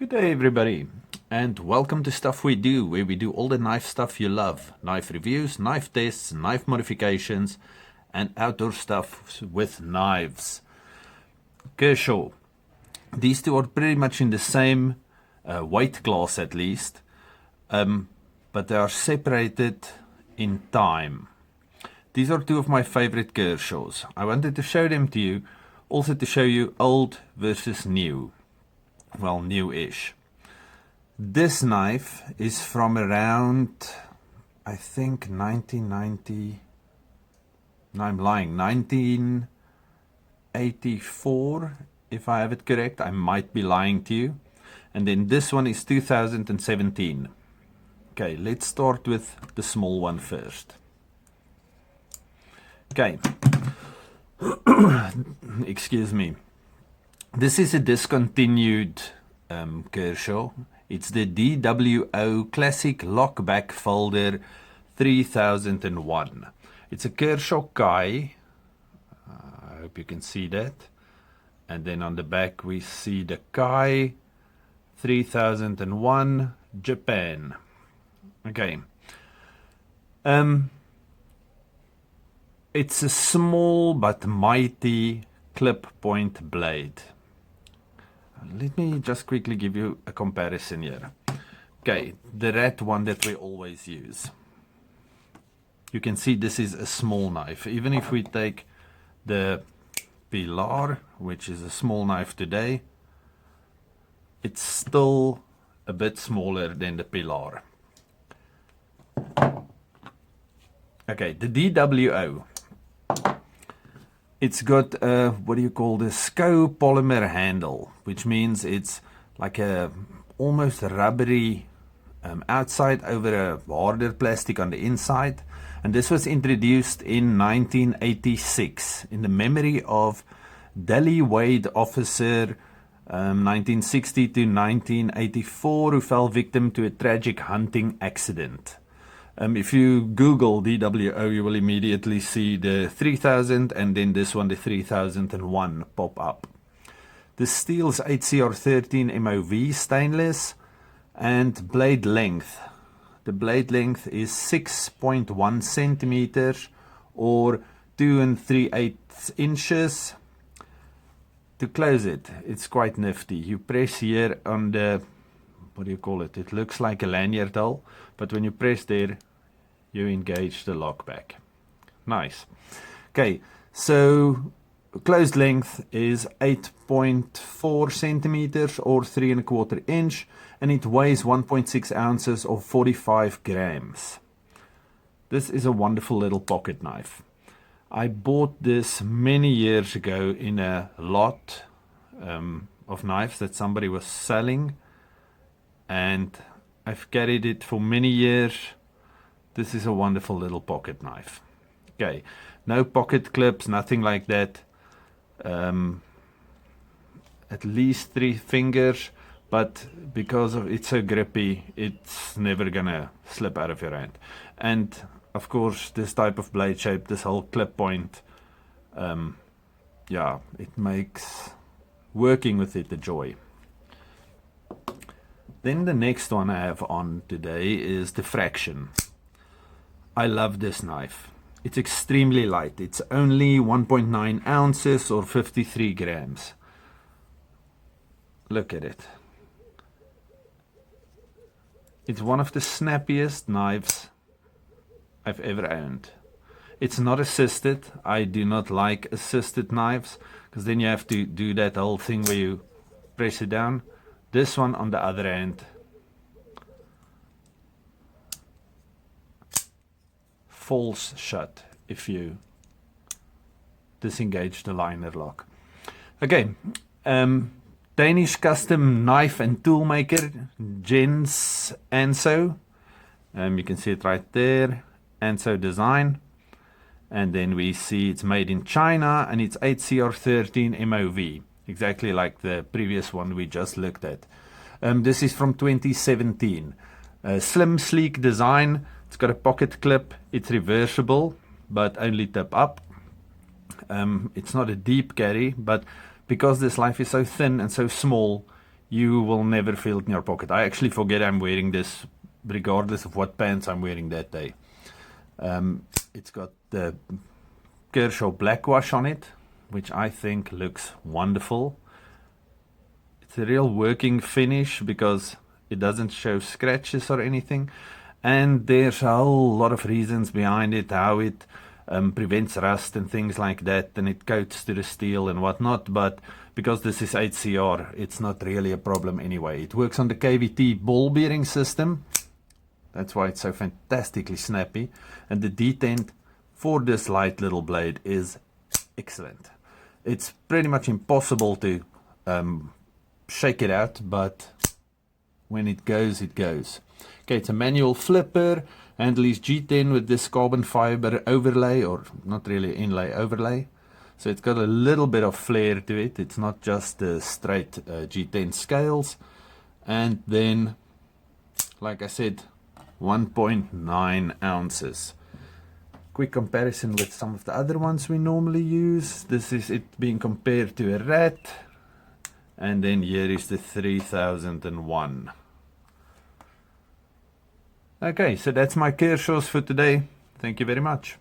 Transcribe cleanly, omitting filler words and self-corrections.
Good day, everybody, and welcome to Stuff We Do, where we do all the knife stuff you love. Knife reviews, knife tests, knife modifications, and outdoor stuff with knives. KERSHAW. These two are pretty much in the same weight class at least, but they are separated in time. These are two of my favorite KERSHAWs. I wanted to show them to you, also to show you old versus new. Well, new-ish. This knife is from around, I think, 1990, no, I'm lying, 1984, if I have it correct. I might be lying to you. And then this one is 2017. Okay, let's start with the small one first. Okay, excuse me. This is a discontinued KERSHAW. It's the D.W.O Classic Lockback Folder 3001. It's a KERSHAW Kai. I hope you can see that. And then on the back we see the Kai 3001 Japan. Okay. It's a small but mighty clip point blade. Let me just quickly give you a comparison here. Okay, the rat one that we always use. You can see this is a small knife. Even if we take the Pilar, which is a small knife today, it's still a bit smaller than the Pilar. Okay, the D.W.O. It's got a, what do you call this, copolymer handle, which means it's like a almost rubbery outside over a harder plastic on the inside. And this was introduced in 1986 in the memory of Delhi Wade officer 1960 to 1984, who fell victim to a tragic hunting accident. If you Google D.W.O, you will immediately see the 3000 and then this one, the 3001, pop up. The steel's 8CR13 MOV stainless and blade length. The blade length is 6.1 centimeters or 2 3/8 inches. To close it, it's quite nifty. You press here on the, what do you call it? It looks like a lanyard hole, but when you press there, you engage the lockback. Nice. Okay, so closed length is 8.4 centimeters or 3 1/4 inch, and it weighs 1.6 ounces or 45 grams. This is a wonderful little pocket knife. I bought this many years ago in a lot of knives that somebody was selling, and I've carried it for many years. This is a wonderful little pocket knife. Okay, no pocket clips, nothing like that. At least 3 fingers, but because of it's so grippy, it's never gonna slip out of your hand. And of course, this type of blade shape, this whole clip point, yeah, it makes working with it a joy. Then the next one I have on today is the Fraxion. I love this knife. It's extremely light. It's only 1.9 ounces or 53 grams. Look at it. It's one of the snappiest knives I've ever owned. It's not assisted. I do not like assisted knives because then you have to do that whole thing where you press it down. This one, on the other hand, falls shut if you disengage the liner lock. Okay, Danish custom knife and tool maker, Jens Anso. You can see it right there, Anso design. And then we see it's made in China and it's 8CR13 MOV, exactly like the previous one we just looked at. This is from 2017. Slim, sleek design. It's got a pocket clip. It's reversible, but only tip up. It's not a deep carry, but because this knife is so thin and so small, you will never feel it in your pocket. I actually forget I'm wearing this regardless of what pants I'm wearing that day. It's got the KERSHAW black wash on it, which I think looks wonderful. It's a real working finish because it doesn't show scratches or anything, and there's a whole lot of reasons behind it, how it prevents rust and things like that, and it coats to the steel and whatnot, but because this is HCR, it's not really a problem anyway. It works on the KVT ball bearing system, that's why it's so fantastically snappy, and the detent for this light little blade is excellent. It's pretty much impossible to shake it out, but when it goes, it goes. Okay, it's a manual flipper, handle is G10 with this carbon fiber overlay, or not really inlay, overlay. So it's got a little bit of flair to it. It's not just the straight G10 scales. And then, like I said, 1.9 ounces. Quick comparison with some of the other ones we normally use. This is it being compared to a rat. And then here is the 3001. Okay, so that's my KERSHAWs for today. Thank you very much.